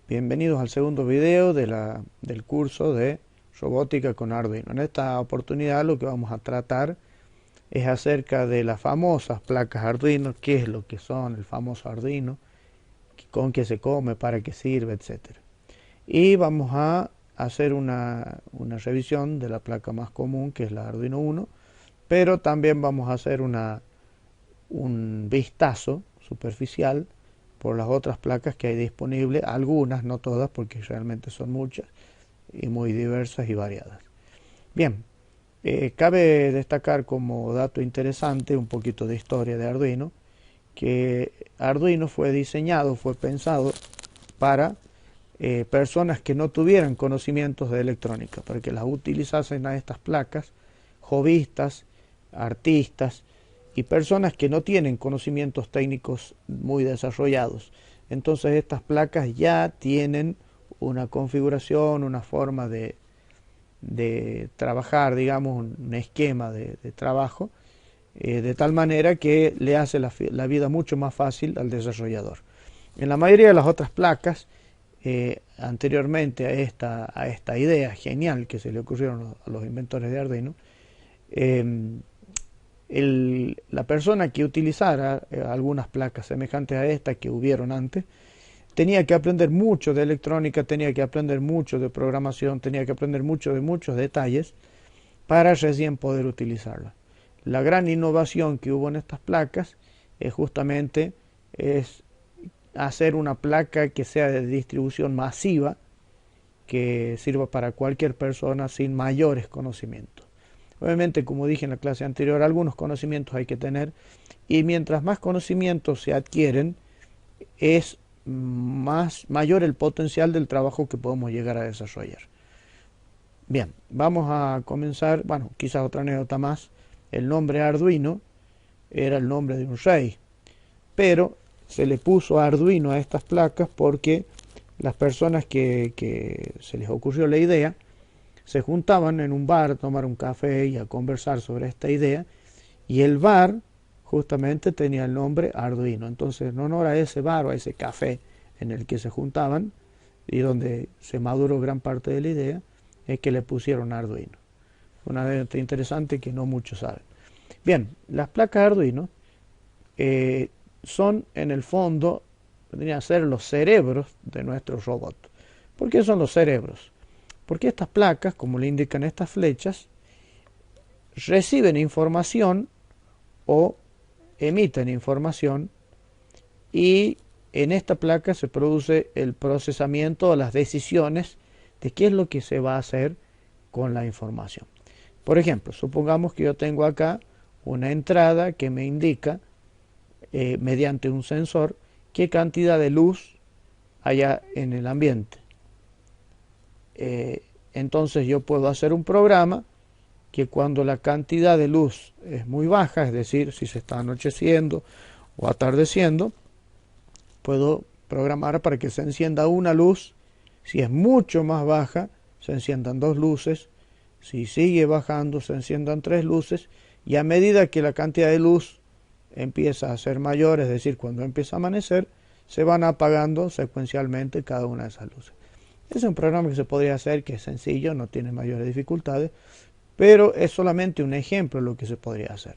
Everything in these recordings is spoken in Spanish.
Bienvenidos al segundo video del curso de robótica con Arduino. En esta oportunidad lo que vamos a tratar es acerca de las famosas placas Arduino, qué es lo que son el famoso Arduino, con qué se come, para qué sirve, etcétera. Y vamos a hacer una revisión de la placa más común, que es la Arduino Uno, pero también vamos a hacer un vistazo superficial por las otras placas que hay disponibles, algunas, no todas, porque realmente son muchas y muy diversas y variadas. Bien, cabe destacar como dato interesante un poquito de historia de Arduino, que Arduino fue diseñado, fue pensado para personas que no tuvieran conocimientos de electrónica, para que las utilizasen a estas placas, hobbyistas, artistas y personas que no tienen conocimientos técnicos muy desarrollados. Entonces estas placas ya tienen una configuración, una forma de trabajar, digamos, un esquema de trabajo, de tal manera que le hace la vida mucho más fácil al desarrollador. En la mayoría de las otras placas, anteriormente a esta idea genial que se le ocurrieron a los inventores de Arduino, la persona que utilizara algunas placas semejantes a esta que hubieron antes, tenía que aprender mucho de electrónica, tenía que aprender mucho de programación, tenía que aprender mucho de muchos detalles para recién poder utilizarla. La gran innovación que hubo en estas placas es justamente hacer una placa que sea de distribución masiva, que sirva para cualquier persona sin mayores conocimientos. Obviamente, como dije en la clase anterior, algunos conocimientos hay que tener, y mientras más conocimientos se adquieren, es mayor el potencial del trabajo que podemos llegar a desarrollar. Bien, vamos a comenzar. Bueno, quizás otra anécdota más. El nombre Arduino era el nombre de un rey, pero se le puso Arduino a estas placas porque las personas que se les ocurrió la idea se juntaban en un bar a tomar un café y a conversar sobre esta idea, y el bar justamente tenía el nombre Arduino. Entonces, en honor a ese bar o a ese café en el que se juntaban y donde se maduró gran parte de la idea, es que le pusieron Arduino. Una anécdota interesante que no muchos saben. Bien, las placas Arduino son en el fondo, vendrían a ser los cerebros de nuestro robot. ¿Por qué son los cerebros? Porque estas placas, como le indican estas flechas, reciben información o emiten información, y en esta placa se produce el procesamiento o las decisiones de qué es lo que se va a hacer con la información. Por ejemplo, supongamos que yo tengo acá una entrada que me indica mediante un sensor qué cantidad de luz hay en el ambiente. Entonces yo puedo hacer un programa que cuando la cantidad de luz es muy baja, es decir, si se está anocheciendo o atardeciendo, puedo programar para que se encienda una luz. Si es mucho más baja, se enciendan dos luces. Si sigue bajando, se enciendan tres luces. Y a medida que la cantidad de luz empieza a ser mayor, es decir, cuando empieza a amanecer, se van apagando secuencialmente cada una de esas luces. Es un programa que se podría hacer, que es sencillo, no tiene mayores dificultades, pero es solamente un ejemplo de lo que se podría hacer.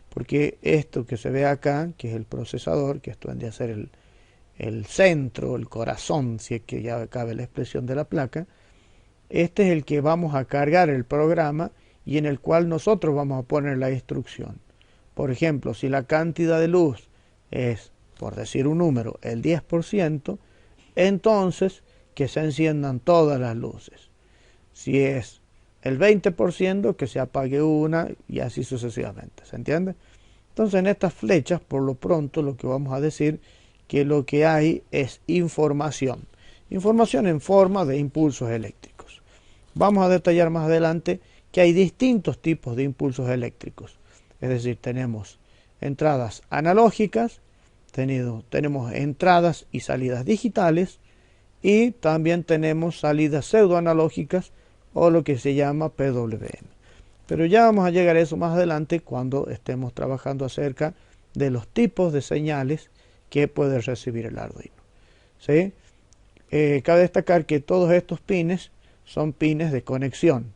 Porque esto que se ve acá, que es el procesador, que esto vendría a ser el centro, el corazón, si es que ya cabe la expresión de la placa, este es el que vamos a cargar el programa y en el cual nosotros vamos a poner la instrucción. Por ejemplo, si la cantidad de luz es, por decir un número, el 10%, entonces que se enciendan todas las luces. Si es el 20%, que se apague una, y así sucesivamente. ¿Se entiende? Entonces, en estas flechas, por lo pronto, lo que vamos a decir que lo que hay es información. Información en forma de impulsos eléctricos. Vamos a detallar más adelante que hay distintos tipos de impulsos eléctricos. Es decir, tenemos entradas analógicas, tenemos entradas y salidas digitales, y también tenemos salidas pseudoanalógicas o lo que se llama PWM. Pero ya vamos a llegar a eso más adelante cuando estemos trabajando acerca de los tipos de señales que puede recibir el Arduino. ¿Sí? Cabe destacar que todos estos pines son pines de conexión.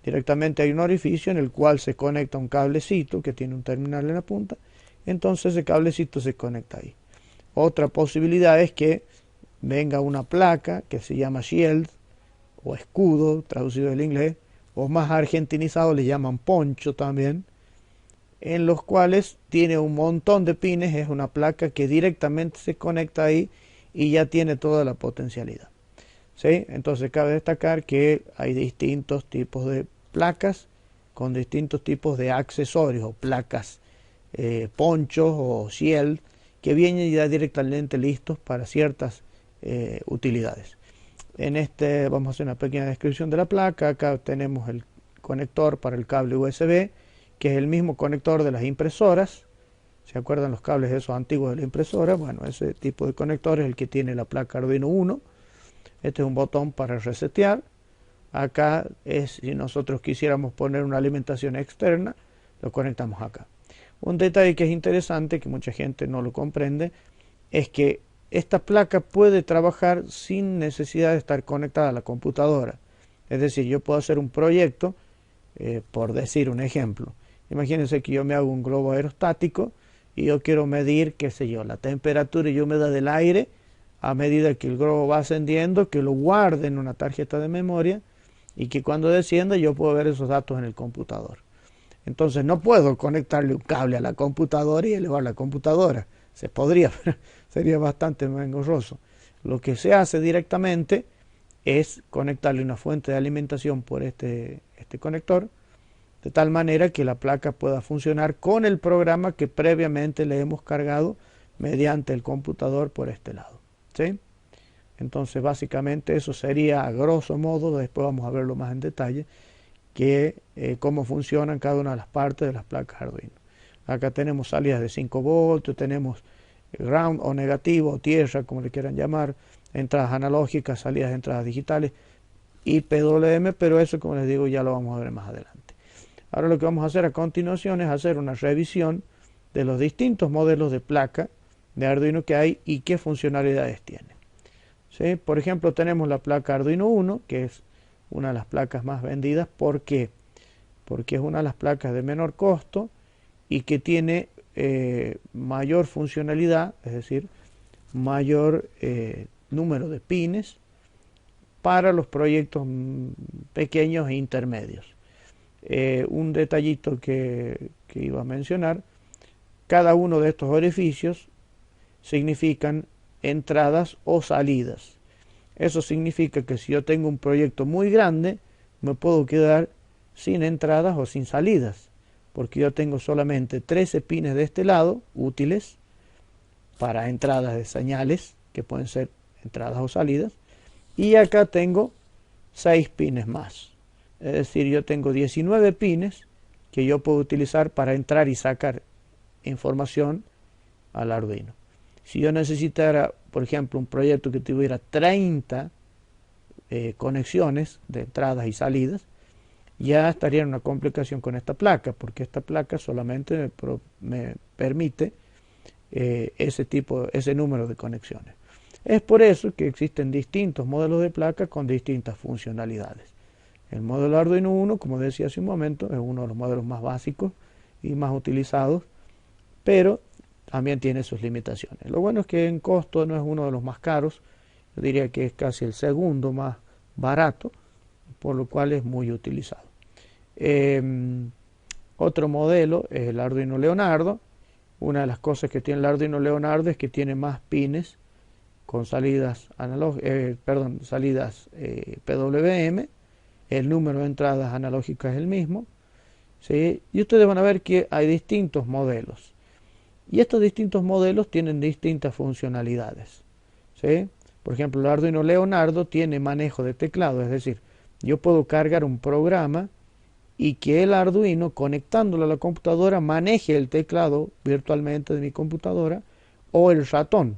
Directamente hay un orificio en el cual se conecta un cablecito que tiene un terminal en la punta, entonces ese cablecito se conecta ahí. Otra posibilidad es que venga una placa que se llama shield o escudo, traducido del inglés, o más argentinizado le llaman poncho también, en los cuales tiene un montón de pines, es una placa que directamente se conecta ahí y ya tiene toda la potencialidad. ¿Sí? Entonces cabe destacar que hay distintos tipos de placas con distintos tipos de accesorios o placas, ponchos o shield, que vienen ya directamente listos para ciertas utilidades. En este vamos a hacer una pequeña descripción de la placa. Acá tenemos el conector para el cable USB, que es el mismo conector de las impresoras. ¿Se acuerdan los cables esos antiguos de la impresora? Bueno, ese tipo de conector es el que tiene la placa Arduino Uno. Este es un botón para resetear. Acá es si nosotros quisiéramos poner una alimentación externa, lo conectamos acá. Un detalle que es interesante, que mucha gente no lo comprende, es que esta placa puede trabajar sin necesidad de estar conectada a la computadora. Es decir, yo puedo hacer un proyecto, por decir un ejemplo. Imagínense que yo me hago un globo aerostático y yo quiero medir, qué sé yo, la temperatura y humedad del aire a medida que el globo va ascendiendo, que lo guarde en una tarjeta de memoria y que cuando descienda yo puedo ver esos datos en el computador. Entonces no puedo conectarle un cable a la computadora y elevar la computadora. Se podría, pero sería bastante engorroso. Lo que se hace directamente es conectarle una fuente de alimentación por este conector, de tal manera que la placa pueda funcionar con el programa que previamente le hemos cargado mediante el computador por este lado. ¿Sí? Entonces básicamente eso sería a grosso modo, después vamos a verlo más en detalle, que cómo funcionan cada una de las partes de las placas Arduino. Acá tenemos salidas de 5 voltios, tenemos ground o negativo o tierra, como le quieran llamar, entradas analógicas, salidas de entradas digitales y PWM, pero eso, como les digo, ya lo vamos a ver más adelante. Ahora lo que vamos a hacer a continuación es hacer una revisión de los distintos modelos de placa de Arduino que hay y qué funcionalidades tienen. ¿Sí? Por ejemplo, tenemos la placa Arduino Uno, que es una de las placas más vendidas. ¿Por qué? Porque es una de las placas de menor costo y que tiene mayor funcionalidad, es decir, mayor número de pines para los proyectos pequeños e intermedios. Un detallito que iba a mencionar: cada uno de estos orificios significan entradas o salidas. Eso significa que si yo tengo un proyecto muy grande, me puedo quedar sin entradas o sin salidas, porque yo tengo solamente 13 pines de este lado, útiles para entradas de señales, que pueden ser entradas o salidas, y acá tengo 6 pines más. Es decir, yo tengo 19 pines que yo puedo utilizar para entrar y sacar información al Arduino. Si yo necesitara, por ejemplo, un proyecto que tuviera 30 conexiones de entradas y salidas, ya estaría en una complicación con esta placa, porque esta placa solamente me permite ese número de conexiones. Es por eso que existen distintos modelos de placa con distintas funcionalidades. El modelo Arduino Uno, como decía hace un momento, es uno de los modelos más básicos y más utilizados, pero también tiene sus limitaciones. Lo bueno es que en costo no es uno de los más caros, yo diría que es casi el segundo más barato, por lo cual es muy utilizado. Otro modelo es el Arduino Leonardo. Una de las cosas que tiene el Arduino Leonardo es que tiene más pines con salidas PWM. El número de entradas analógicas es el mismo, ¿sí? Y ustedes van a ver que hay distintos modelos. Y estos distintos modelos tienen distintas funcionalidades, ¿sí? Por ejemplo, el Arduino Leonardo tiene manejo de teclado, es decir, yo puedo cargar un programa y que el Arduino, conectándolo a la computadora, maneje el teclado virtualmente de mi computadora o el ratón.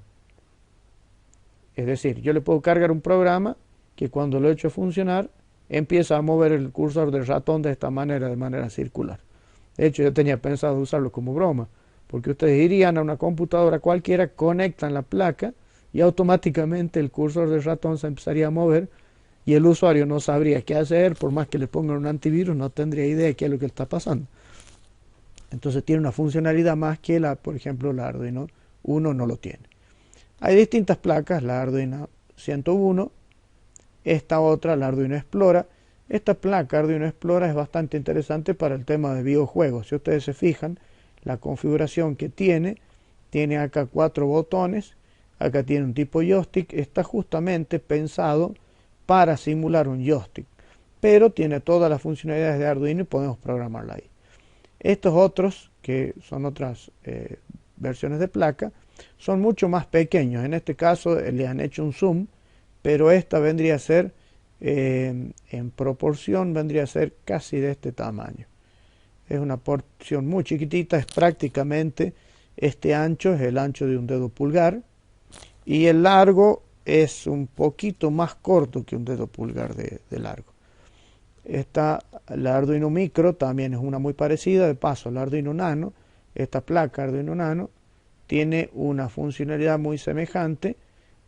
Es decir, yo le puedo cargar un programa que cuando lo echo a funcionar empieza a mover el cursor del ratón de manera circular. De hecho, yo tenía pensado usarlo como broma, porque ustedes irían a una computadora cualquiera, conectan la placa y automáticamente el cursor del ratón se empezaría a mover y el usuario no sabría qué hacer, por más que le pongan un antivirus, no tendría idea de qué es lo que está pasando. Entonces tiene una funcionalidad más que por ejemplo, la Arduino Uno no lo tiene. Hay distintas placas, la Arduino 101, esta otra, la Arduino Explora. Esta placa Arduino Explora es bastante interesante para el tema de videojuegos. Si ustedes se fijan, la configuración que tiene acá 4 botones, acá tiene un tipo joystick, está justamente pensado para simular un joystick, pero tiene todas las funcionalidades de Arduino y podemos programarla ahí. Estos otros, que son otras versiones de placa, son mucho más pequeños. En este caso le han hecho un zoom, pero esta vendría a ser, en proporción, vendría a ser casi de este tamaño. Es una porción muy chiquitita, es prácticamente este ancho, es el ancho de un dedo pulgar, y el largo es un poquito más corto que un dedo pulgar de largo. La Arduino Micro también es una muy parecida. De paso, la Arduino Nano, esta placa Arduino Nano, tiene una funcionalidad muy semejante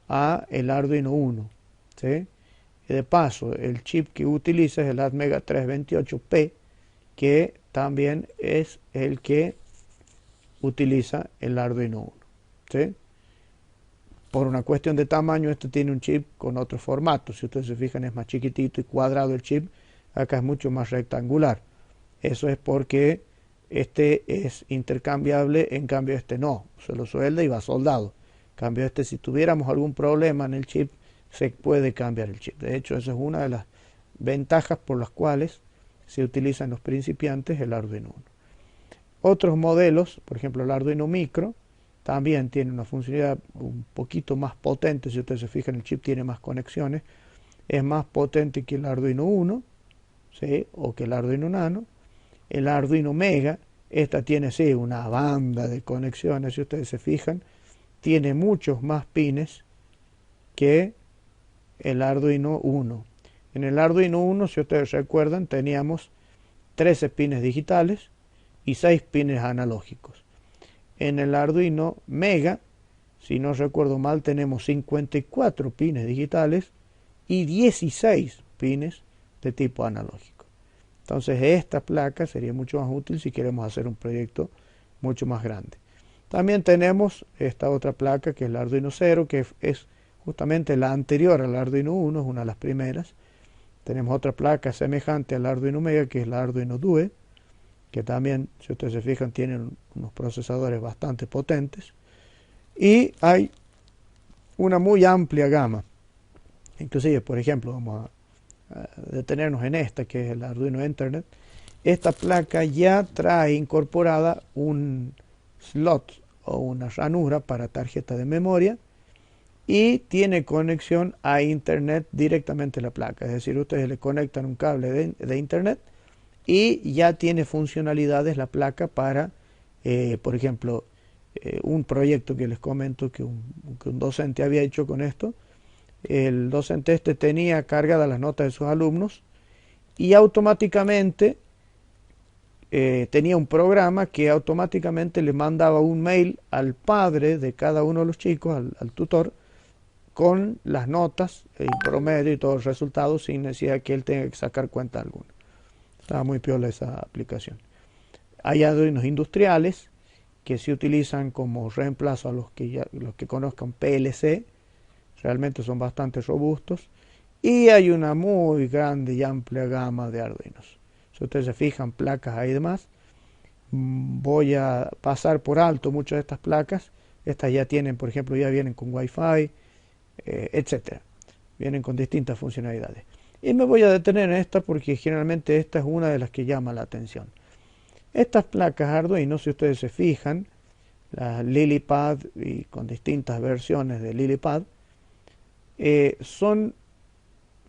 a el Arduino Uno, ¿sí? Y de paso, el chip que utiliza es el Atmega 328P, que también es el que utiliza el Arduino Uno, ¿sí? Por una cuestión de tamaño, este tiene un chip con otro formato. Si ustedes se fijan, es más chiquitito y cuadrado el chip. Acá es mucho más rectangular. Eso es porque este es intercambiable, en cambio este no. Se lo suelda y va soldado. En cambio este, si tuviéramos algún problema en el chip, se puede cambiar el chip. De hecho, esa es una de las ventajas por las cuales se utiliza en los principiantes el Arduino Uno. Otros modelos, por ejemplo el Arduino Micro, también tiene una funcionalidad un poquito más potente. Si ustedes se fijan, el chip tiene más conexiones. Es más potente que el Arduino Uno, ¿sí? O que el Arduino Nano. El Arduino Mega, esta tiene sí una banda de conexiones. Si ustedes se fijan, tiene muchos más pines que el Arduino Uno. En el Arduino Uno, si ustedes recuerdan, teníamos 13 pines digitales y 6 pines analógicos. En el Arduino Mega, si no recuerdo mal, tenemos 54 pines digitales y 16 pines de tipo analógico. Entonces esta placa sería mucho más útil si queremos hacer un proyecto mucho más grande. También tenemos esta otra placa que es el Arduino 0, que es justamente la anterior al Arduino 1, es una de las primeras. Tenemos otra placa semejante al Arduino Mega, que es la Arduino Due, que también, si ustedes se fijan, tienen unos procesadores bastante potentes. Y hay una muy amplia gama. Inclusive, por ejemplo, vamos a detenernos en esta, que es el Arduino Ethernet. Esta placa ya trae incorporada un slot o una ranura para tarjeta de memoria y tiene conexión a internet directamente a la placa. Es decir, ustedes le conectan un cable de internet y ya tiene funcionalidades la placa para, por ejemplo, un proyecto que les comento que un docente había hecho con esto. El docente este tenía cargadas las notas de sus alumnos y automáticamente tenía un programa que automáticamente le mandaba un mail al padre de cada uno de los chicos, al tutor, con las notas, el promedio y todos los resultados sin necesidad de que él tenga que sacar cuenta alguna. Estaba muy piola esa aplicación. Hay Arduinos industriales que se utilizan como reemplazo a los que conozcan PLC. Realmente son bastante robustos. Y hay una muy grande y amplia gama de Arduinos. Si ustedes se fijan, placas hay demás. Voy a pasar por alto muchas de estas placas. Estas ya tienen, por ejemplo, ya vienen con Wi-Fi, etcétera. Vienen con distintas funcionalidades. Y me voy a detener en esta porque generalmente esta es una de las que llama la atención. Estas placas Arduino, si ustedes se fijan, las LilyPad y con distintas versiones de LilyPad, son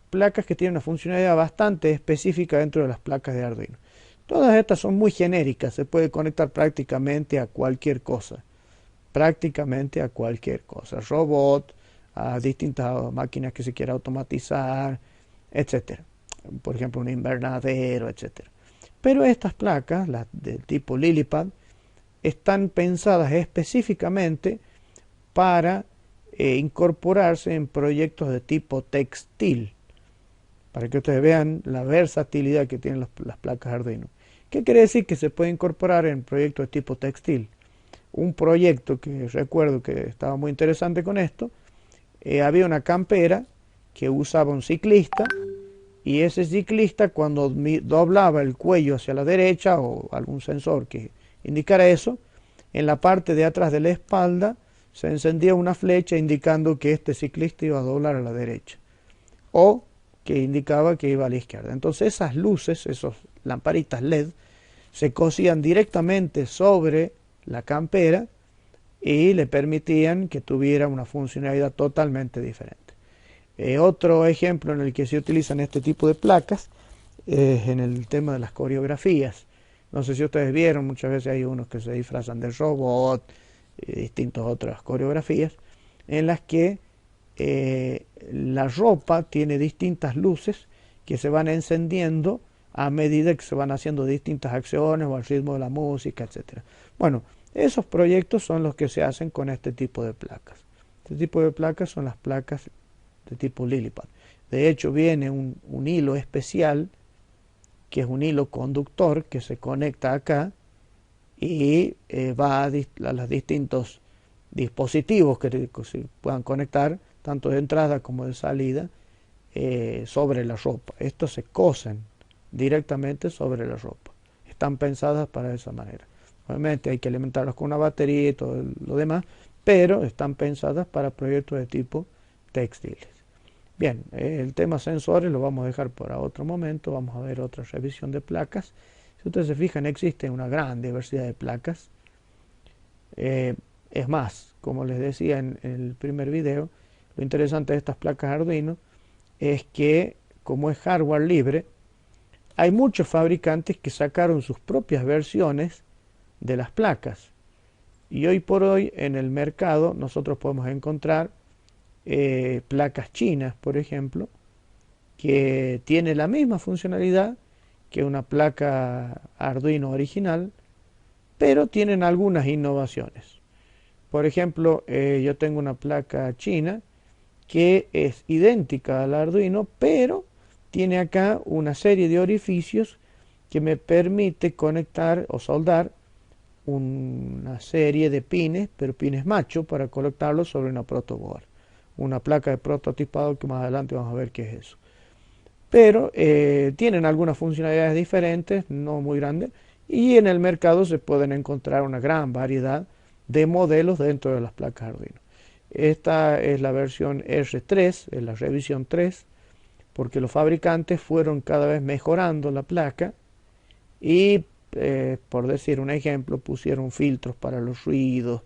placas que tienen una funcionalidad bastante específica dentro de las placas de Arduino. Todas estas son muy genéricas, se puede conectar prácticamente a cualquier cosa. Prácticamente a cualquier cosa. Robot, a distintas máquinas que se quiera automatizar, etcétera. Por ejemplo, un invernadero, etcétera. Pero estas placas, las del tipo LilyPad, están pensadas específicamente para incorporarse en proyectos de tipo textil, para que ustedes vean la versatilidad que tienen las placas Arduino. ¿Qué quiere decir que se puede incorporar en proyectos de tipo textil? Un proyecto que recuerdo que estaba muy interesante con esto, había una campera que usaba un ciclista, y ese ciclista cuando doblaba el cuello hacia la derecha o algún sensor que indicara eso, en la parte de atrás de la espalda se encendía una flecha indicando que este ciclista iba a doblar a la derecha o que indicaba que iba a la izquierda. Entonces esas luces, esas lamparitas LED, se cosían directamente sobre la campera y le permitían que tuviera una funcionalidad totalmente diferente. Otro ejemplo en el que se utilizan este tipo de placas es en el tema de las coreografías. No sé si ustedes vieron, muchas veces hay unos que se disfrazan de robot, distintas otras coreografías, en las que la ropa tiene distintas luces que se van encendiendo a medida que se van haciendo distintas acciones o al ritmo de la música, etc. Bueno, esos proyectos son los que se hacen con este tipo de placas. Este tipo de placas son las placas de tipo LilyPad. De hecho, viene un hilo especial, que es un hilo conductor que se conecta acá y va a los distintos dispositivos que se puedan conectar, tanto de entrada como de salida, sobre la ropa. Estos se cosen directamente sobre la ropa. Están pensadas para esa manera. Obviamente hay que alimentarlas con una batería y todo lo demás, pero están pensadas para proyectos de tipo textiles. Bien, el tema sensores lo vamos a dejar para otro momento. Vamos a ver otra revisión de placas. Si ustedes se fijan, existe una gran diversidad de placas. Es más, como les decía en el primer video, lo interesante de estas placas Arduino es que, como es hardware libre, hay muchos fabricantes que sacaron sus propias versiones de las placas. Y hoy por hoy en el mercado nosotros podemos encontrar placas chinas, por ejemplo, que tiene la misma funcionalidad que una placa Arduino original, pero tienen algunas innovaciones. Por ejemplo, yo tengo una placa china que es idéntica al Arduino, pero tiene acá una serie de orificios que me permite conectar o soldar una serie de pines, pero pines macho, para colocarlos sobre una protoboard. Una placa de prototipado que más adelante vamos a ver qué es eso. Pero tienen algunas funcionalidades diferentes, no muy grandes, y en el mercado se pueden encontrar una gran variedad de modelos dentro de las placas Arduino. Esta es la versión R3, es la revisión 3, porque los fabricantes fueron cada vez mejorando la placa y, por decir un ejemplo, pusieron filtros para los ruidos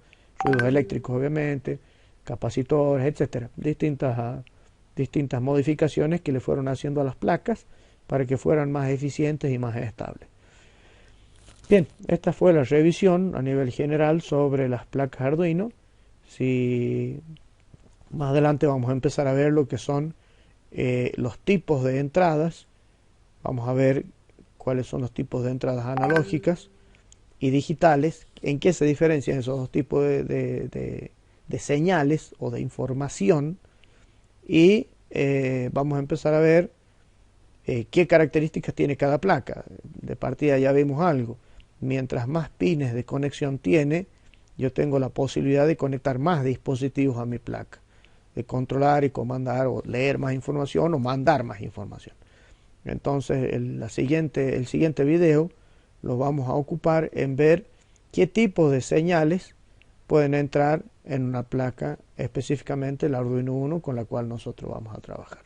eléctricos obviamente, capacitores, etcétera, distintas modificaciones que le fueron haciendo a las placas para que fueran más eficientes y más estables. Bien, esta fue la revisión a nivel general sobre las placas Arduino. Si más adelante vamos a empezar a ver lo que son los tipos de entradas. Vamos a ver cuáles son los tipos de entradas analógicas y digitales, en qué se diferencian esos dos tipos de señales o de información, y vamos a empezar a ver qué características tiene cada placa. De partida ya vimos algo: mientras más pines de conexión tiene, yo tengo la posibilidad de conectar más dispositivos a mi placa, de controlar y comandar o leer más información o mandar más información. Entonces el siguiente video lo vamos a ocupar en ver qué tipo de señales pueden entrar en una placa, específicamente el Arduino Uno con la cual nosotros vamos a trabajar.